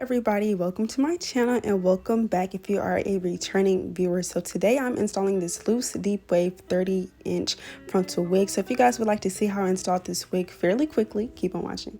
Everybody, welcome to my channel and welcome back if you are a returning viewer. So today I'm installing this loose deep wave 30-inch frontal wig. So if you guys would like to see how I installed this wig fairly quickly, keep on watching.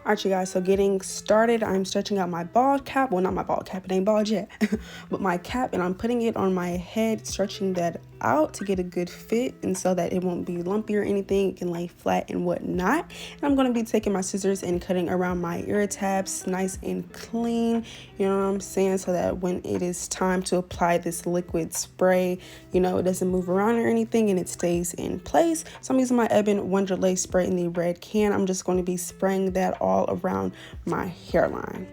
Alright, you guys, so getting started, I'm stretching out my bald cap. Well, not my bald cap, it ain't bald yet, but my cap, and I'm putting it on my head, stretching that out to get a good fit and so that it won't be lumpy or anything. It can lay flat and whatnot. And I'm going to be taking my scissors and cutting around my ear tabs nice and clean, you know what I'm saying, so that when it is time to apply this liquid spray, you know, it doesn't move around or anything and it stays in place. So I'm using my Ebin Wonderlay spray in the red can. I'm just going to be spraying that all around my hairline.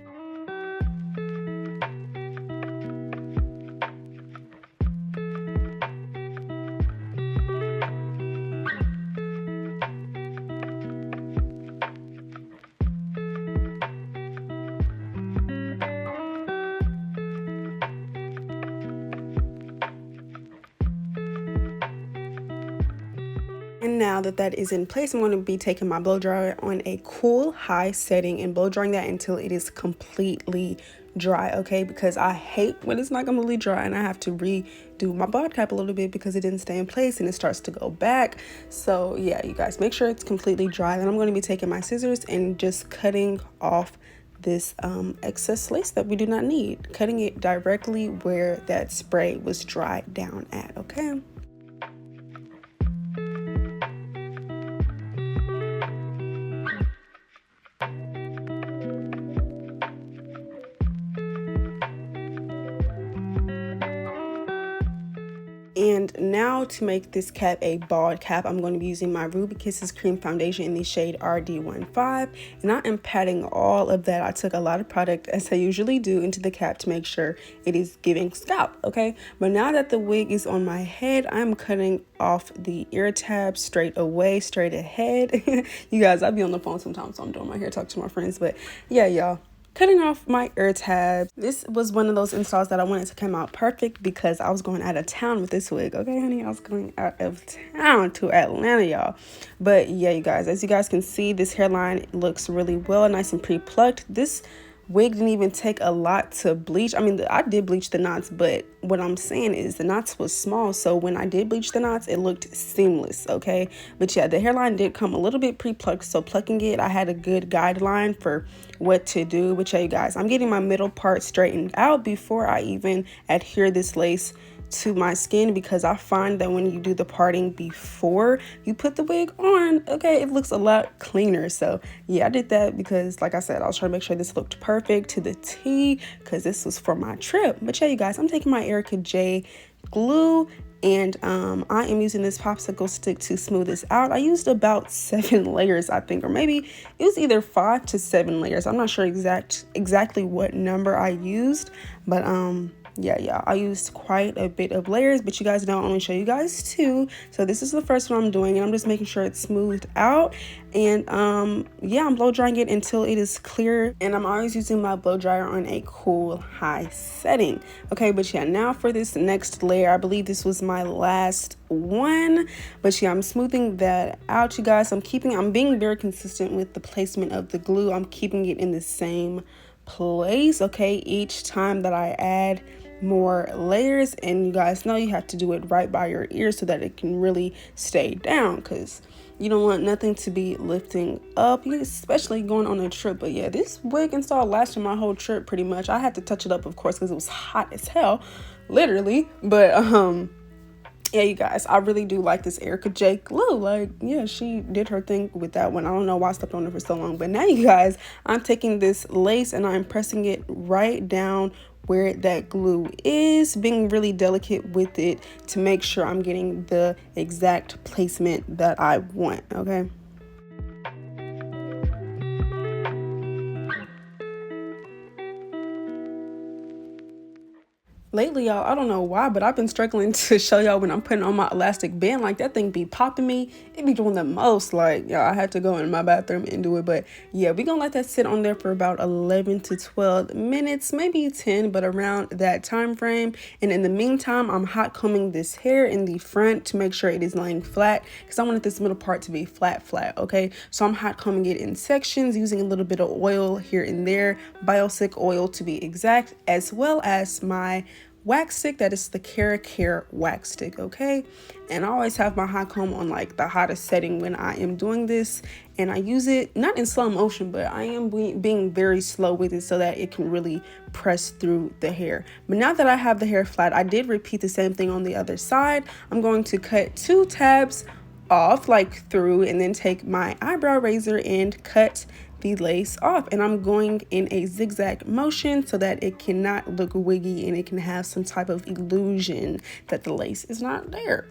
And now that that is in place, I'm going to be taking my blow dryer on a cool high setting and blow drying that until it is completely dry, okay? Because I hate when it's not completely dry and I have to redo my bald cap a little bit because it didn't stay in place and it starts to go back. So yeah, you guys, make sure it's completely dry. Then I'm going to be taking my scissors and just cutting off this excess lace that we do not need, cutting it directly where that spray was dried down at, okay? And now to make this cap a bald cap, I'm going to be using my Ruby Kisses Cream Foundation in the shade RD15. And I am patting all of that. I took a lot of product, as I usually do, into the cap to make sure it is giving scalp, okay? But now that the wig is on my head, I'm cutting off the ear tabs straight away, straight ahead. You guys, I be on the phone sometimes, so I'm doing my hair, talk to my friends. But yeah, y'all, cutting off my ear tabs. This was one of those installs that I wanted to come out perfect because I was going out of town with this wig. Okay, honey, I was going out of town to Atlanta, y'all. But yeah, you guys, as you guys can see, this hairline looks really well, nice and pre-plucked. This wig didn't even take a lot to bleach. I mean, I did bleach the knots, but what I'm saying is the knots was small, so when I did bleach the knots, it looked seamless, okay? But yeah, the hairline did come a little bit pre-plucked, so plucking it, I had a good guideline for what to do. But yeah, you guys, I'm getting my middle part straightened out before I even adhere this lace to my skin, because I find that when you do the parting before you put the wig on, okay, it looks a lot cleaner. So yeah, I did that because, like I said, I was trying to make sure this looked perfect to the T because this was for my trip. But yeah, you guys, I'm taking my 𝐖𝐢𝐭𝐡 glue and I am using this popsicle stick to smooth this out. I used about 7 layers, I think, or maybe it was either 5 to 7 layers. I'm not sure exactly what number I used, but yeah, I used quite a bit of layers, but you guys know I only show you guys 2. So this is the first one I'm doing, and I'm just making sure it's smoothed out. And yeah, I'm blow drying it until it is clear, and I'm always using my blow dryer on a cool high setting. Okay, but yeah, now for this next layer, I believe this was my last one, but yeah, I'm smoothing that out, you guys. I'm being very consistent with the placement of the glue. I'm keeping it in the same place, okay, each time that I add more layers. And you guys know you have to do it right by your ear so that it can really stay down, because you don't want nothing to be lifting up, especially going on a trip. But yeah, this wig install lasted my whole trip pretty much. I had to touch it up, of course, because it was hot as hell, literally. But yeah, you guys, I really do like this 𝐖𝐢𝐭𝐡 glue. Like, yeah, she did her thing with that one. I don't know why I stepped on it for so long. But now, you guys, I'm taking this lace and I'm pressing it right down where that glue is, being really delicate with it to make sure I'm getting the exact placement that I want, okay? Lately, y'all, I don't know why, but I've been struggling to show y'all when I'm putting on my elastic band. Like, that thing be popping me. It be doing the most. Like, y'all, I had to go in my bathroom and do it. But yeah, we gonna let that sit on there for about 11 to 12 minutes, maybe 10, but around that time frame. And in the meantime, I'm hot combing this hair in the front to make sure it is laying flat, because I wanted this middle part to be flat, okay? So I'm hot combing it in sections using a little bit of oil here and there, Biosec oil to be exact, as well as my wax stick. That is the 𝐿𝐴 wax stick, okay? And I always have my hot comb on like the hottest setting when I am doing this, and I use it not in slow motion, but I am being very slow with it so that it can really press through the hair. But now that I have the hair flat, I did repeat the same thing on the other side. I'm going to cut 2 tabs off, like through, and then take my eyebrow razor and cut the lace off, and I'm going in a zigzag motion so that it cannot look wiggy and it can have some type of illusion that the lace is not there.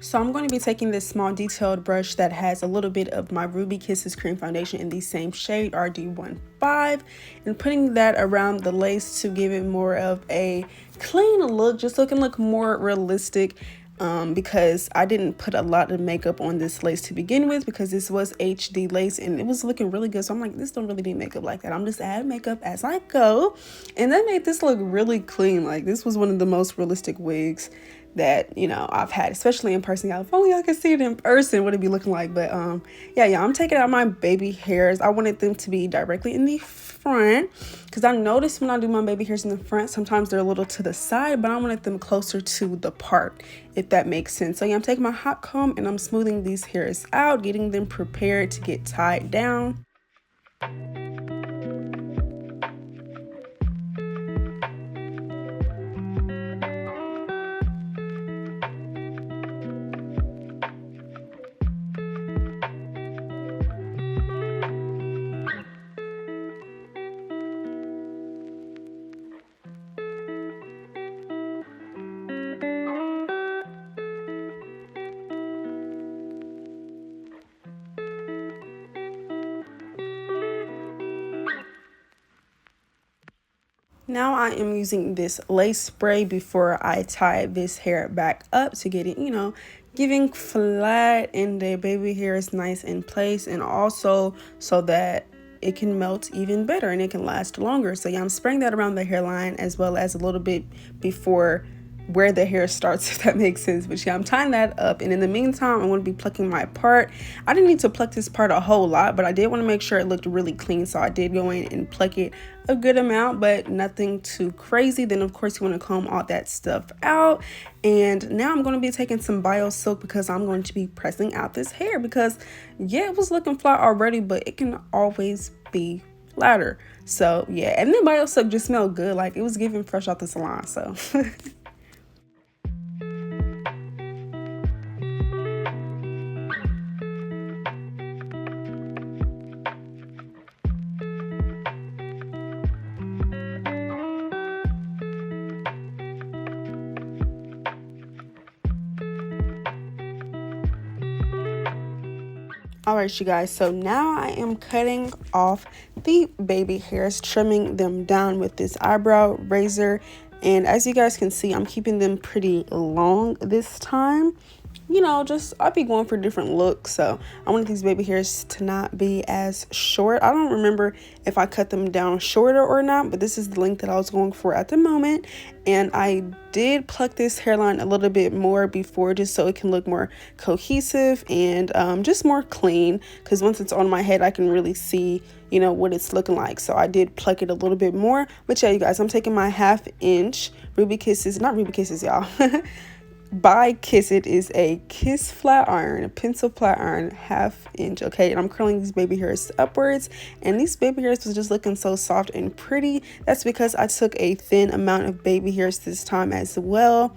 So I'm going to be taking this small detailed brush that has a little bit of my Ruby Kisses cream foundation in the same shade, RD15, and putting that around the lace to give it more of a clean look, just so it can look more realistic. Because I didn't put a lot of makeup on this lace to begin with, because this was HD lace and it was looking really good. So I'm like, this don't really need makeup like that. I'm just adding makeup as I go. And that made this look really clean. Like, this was one of the most realistic wigs that, you know, I've had, especially in person. If only I could see it in person, what it'd be looking like. But yeah, I'm taking out my baby hairs. I wanted them to be directly in the front, because I noticed when I do my baby hairs in the front, sometimes they're a little to the side, but I wanted them closer to the part, if that makes sense. So yeah, I'm taking my hot comb and I'm smoothing these hairs out, getting them prepared to get tied down. Now I am using this lace spray before I tie this hair back up to get it, you know, giving flat, and the baby hair is nice in place, and also so that it can melt even better and it can last longer. So yeah, I'm spraying that around the hairline as well as a little bit before where the hair starts, if that makes sense. But yeah, I'm tying that up, and in the meantime, I'm going to be plucking my part. I didn't need to pluck this part a whole lot, but I did want to make sure it looked really clean, so I did go in and pluck it a good amount, but nothing too crazy. Then of course you want to comb all that stuff out, and now I'm going to be taking some bio silk, because I'm going to be pressing out this hair, because yeah, it was looking flat already, but it can always be flatter. So yeah, and then bio silk just smelled good, like it was giving fresh out the salon. So all right, you guys, so now I am cutting off the baby hairs, trimming them down with this eyebrow razor. And as you guys can see, I'm keeping them pretty long this time. You know, just I'll be going for different looks, so I want these baby hairs to not be as short. I don't remember if I cut them down shorter or not, but this is the length that I was going for at the moment. And I did pluck this hairline a little bit more before, just so it can look more cohesive and just more clean, because once it's on my head I can really see, you know, what it's looking like. So I did pluck it a little bit more. But yeah, you guys, I'm taking my 1/2 inch Ruby Kisses, not Ruby Kisses, y'all, by Kiss It is a kiss flat iron, a pencil flat iron, 1/2 inch, okay? And I'm curling these baby hairs upwards, and these baby hairs was just looking so soft and pretty. That's because I took a thin amount of baby hairs this time as well.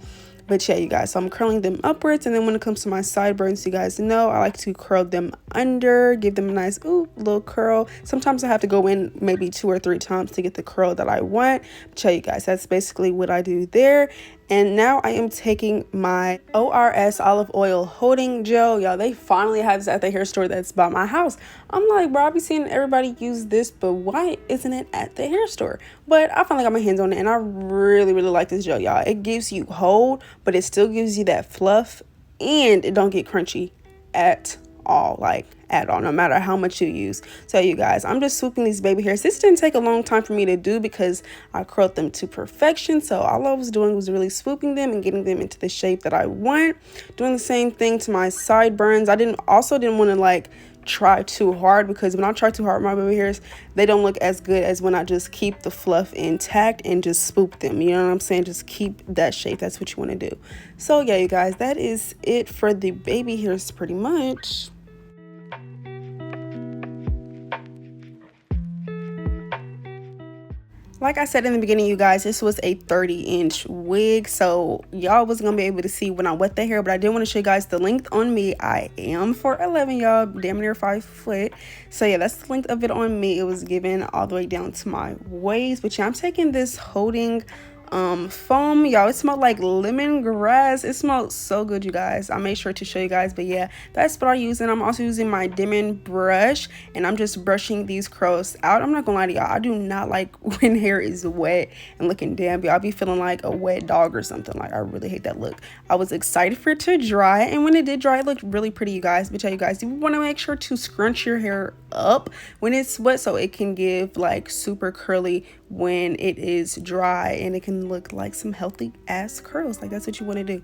But yeah, you guys, so I'm curling them upwards, and then when it comes to my sideburns, you guys know I like to curl them under, give them a nice little curl. Sometimes I have to go in maybe 2 or 3 times to get the curl that I want. But yeah, you guys, that's basically what I do there. And now I am taking my ORS olive oil holding gel. Y'all, they finally have this at the hair store that's by my house. I'm like, bro, I be seeing everybody use this, but why isn't it at the hair store? But I finally got my hands on it, and I really, really like this gel, y'all. It gives you hold, but it still gives you that fluff, and it don't get crunchy at all, like at all, no matter how much you use. So you guys, I'm just swooping these baby hairs. This didn't take a long time for me to do because I curled them to perfection. So all I was doing was really swooping them and getting them into the shape that I want. Doing the same thing to my sideburns. I didn't want to like try too hard, because when I try too hard with my baby hairs, they don't look as good as when I just keep the fluff intact and just swoop them. You know what I'm saying? Just keep that shape. That's what you want to do. So yeah, you guys, that is it for the baby hairs pretty much. Like I said in the beginning, you guys, this was a 30-inch wig, so y'all wasn't gonna be able to see when I wet the hair, but I did want to show you guys the length on me. I am 4'11", y'all, damn near 5 foot. So yeah, that's the length of it on me. It was given all the way down to my waist. But yeah, I'm taking this holding foam, y'all. It smelled like lemongrass. It smelled so good, you guys. I made sure to show you guys. But yeah, that's what I use. And I'm also using my dimming brush, and I'm just brushing these curls out. I'm not gonna lie to y'all, I do not like when hair is wet and looking damp. I'll be feeling like a wet dog or something. Like, I really hate that look. I was excited for it to dry, and when it did dry, it looked really pretty, you guys. But yeah, you guys, you want to make sure to scrunch your hair up when it's wet, so it can give like super curly when it is dry, and it can look like some healthy ass curls. Like, that's what you want to do.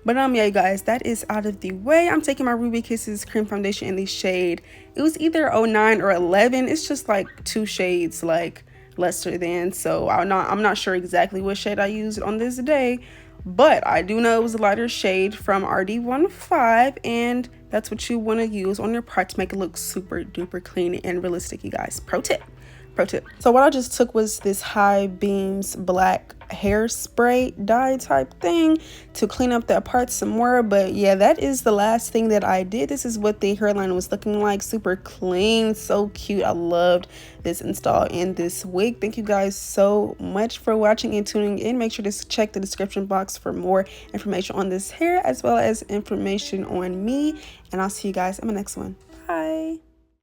But yeah, you guys, that is out of the way. I'm taking my Ruby Kisses cream foundation in the shade, it was either 09 or 11. It's just like 2 shades like lesser than, so I'm not sure exactly what shade I used on this day, but I do know it was a lighter shade from RD15, and that's what you want to use on your part to make it look super duper clean and realistic, you guys. Pro tip. So what I just took was this High Beams black hairspray dye type thing to clean up that part some more. But yeah, that is the last thing that I did. This is what the hairline was looking like. Super clean, so cute. I loved this install and this wig. Thank you guys so much for watching and tuning in. Make sure to check the description box for more information on this hair, as well as information on me, and I'll see you guys in my next one. Bye.